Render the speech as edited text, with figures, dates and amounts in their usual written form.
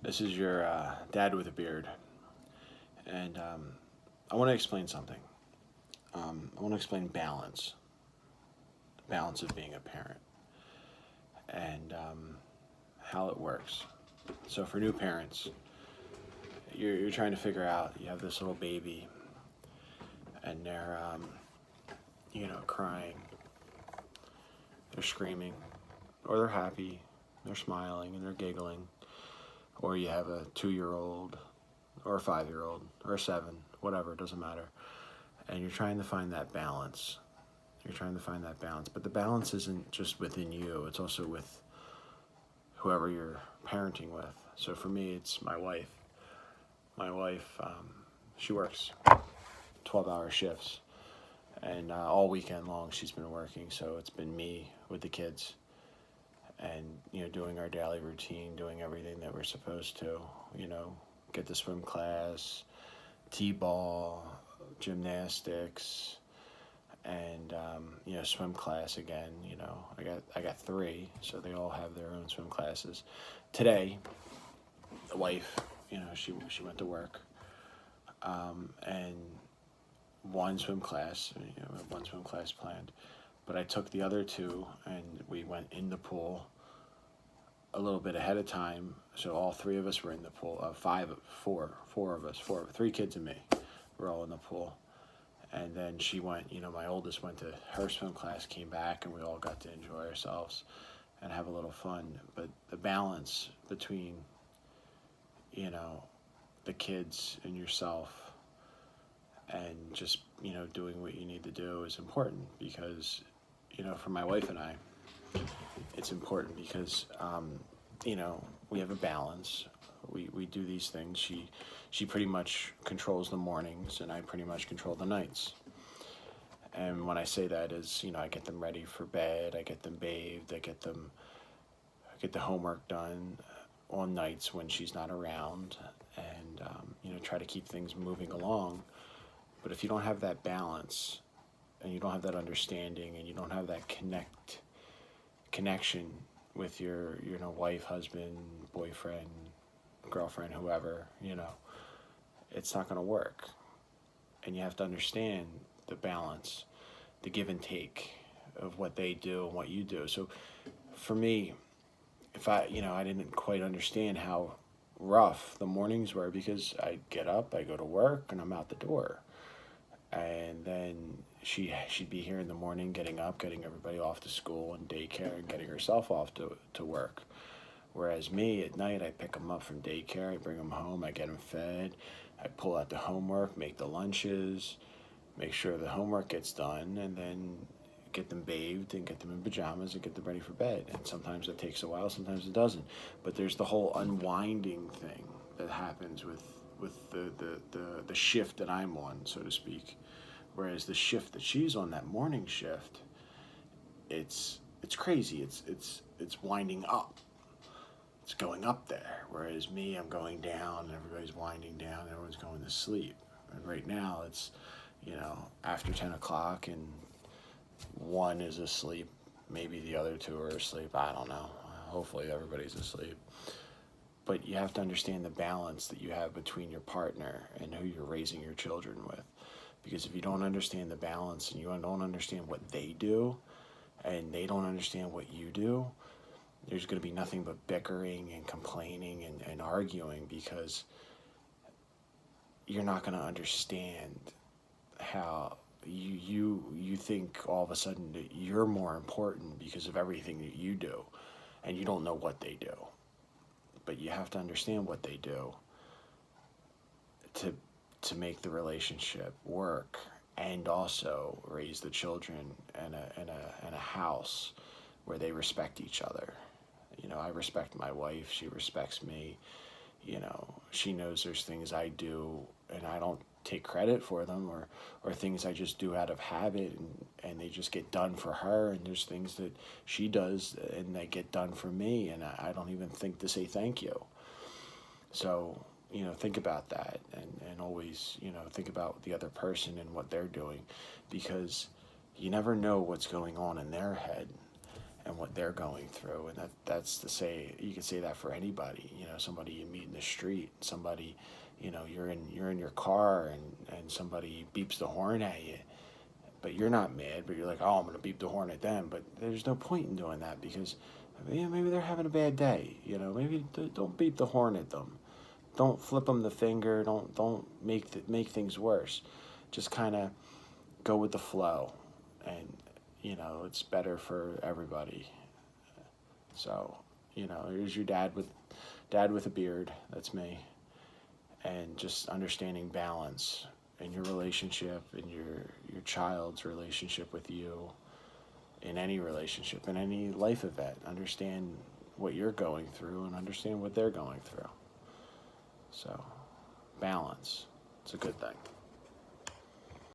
This is your dad with a beard, and I want to explain something. I want to explain the balance of being a parent, and how it works. So for new parents, you're trying to figure out. You have this little baby, and they're crying, they're screaming, or they're happy, they're smiling and they're giggling, or you have a 2 year old, or a 5 year old, or a seven, whatever, it doesn't matter. And you're trying to find that balance. You're trying to find that balance. But the balance isn't just within you, it's also with whoever you're parenting with. So for me, it's my wife. My wife, she works 12-hour shifts. And all weekend long she's been working. So it's been me with the kids and, doing our daily routine, doing everything that we're supposed to, get to swim class, t-ball, gymnastics, and swim class again. I got three, so they all have their own swim classes. Today, the wife, she went to work, and one swim class, one swim class planned, but I took the other two and we went in the pool a little bit ahead of time. So all three of us were in the pool. Three kids and me. We're all in the pool. And then she went, my oldest went to her swim class, came back, and we all got to enjoy ourselves and have a little fun. But the balance between, the kids and yourself and just, doing what you need to do is important because, for my wife and I, it's important because, we have a balance. We do these things. She pretty much controls the mornings, and I pretty much control the nights. And when I say that is, I get them ready for bed, I get them bathed, I get the homework done on nights when she's not around, and try to keep things moving along. But if you don't have that balance, and you don't have that understanding, and you don't have that connection with your wife, husband, boyfriend, girlfriend, whoever, it's not going to work. And you have to understand the balance, the give and take of what they do and what you do. So for me, if I didn't quite understand how rough the mornings were, because I get up, I go to work, and I'm out the door. And then she'd be here in the morning, getting up, getting everybody off to school and daycare, and getting herself off to work. Whereas me, at night, I pick them up from daycare, I bring them home, I get them fed, I pull out the homework, make the lunches, make sure the homework gets done, and then get them bathed and get them in pajamas and get them ready for bed. And sometimes it takes a while, sometimes it doesn't. But there's the whole unwinding thing that happens with the shift that I'm on, so to speak. Whereas the shift that she's on, that morning shift, it's crazy. It's winding up. It's going up there. Whereas me, I'm going down, and everybody's winding down, everyone's going to sleep. And right now it's, after 10 o'clock, and one is asleep. Maybe the other two are asleep. I don't know. Hopefully everybody's asleep. But you have to understand the balance that you have between your partner and who you're raising your children with. Because if you don't understand the balance, and you don't understand what they do, and they don't understand what you do, there's going to be nothing but bickering and complaining and arguing, because you're not going to understand how you think all of a sudden that you're more important because of everything that you do, and you don't know what they do. But you have to understand what they do to make the relationship work, and also raise the children in a house where they respect each other. I respect my wife, she respects me. She knows there's things I do and I don't take credit for them, or things I just do out of habit, and they just get done for her, and there's things that she does and they get done for me, and I don't even think to say thank you. So, think about that, and always, think about the other person and what they're doing, because you never know what's going on in their head. and what they're going through. And that's to say, you can say that for anybody, somebody you meet in the street, somebody, you're in your car, and somebody beeps the horn at you, but you're not mad, but you're like, oh, I'm gonna beep the horn at them. But there's no point in doing that, because maybe they're having a bad day. Maybe don't beep the horn at them. Don't flip them the finger. Don't make things worse. Just kind of go with the flow, and it's better for everybody. So, here's your dad with a beard. That's me. And just understanding balance in your relationship, in your child's relationship with you, in any relationship, in any life event. Understand what you're going through and understand what they're going through. So, balance. It's a good thing.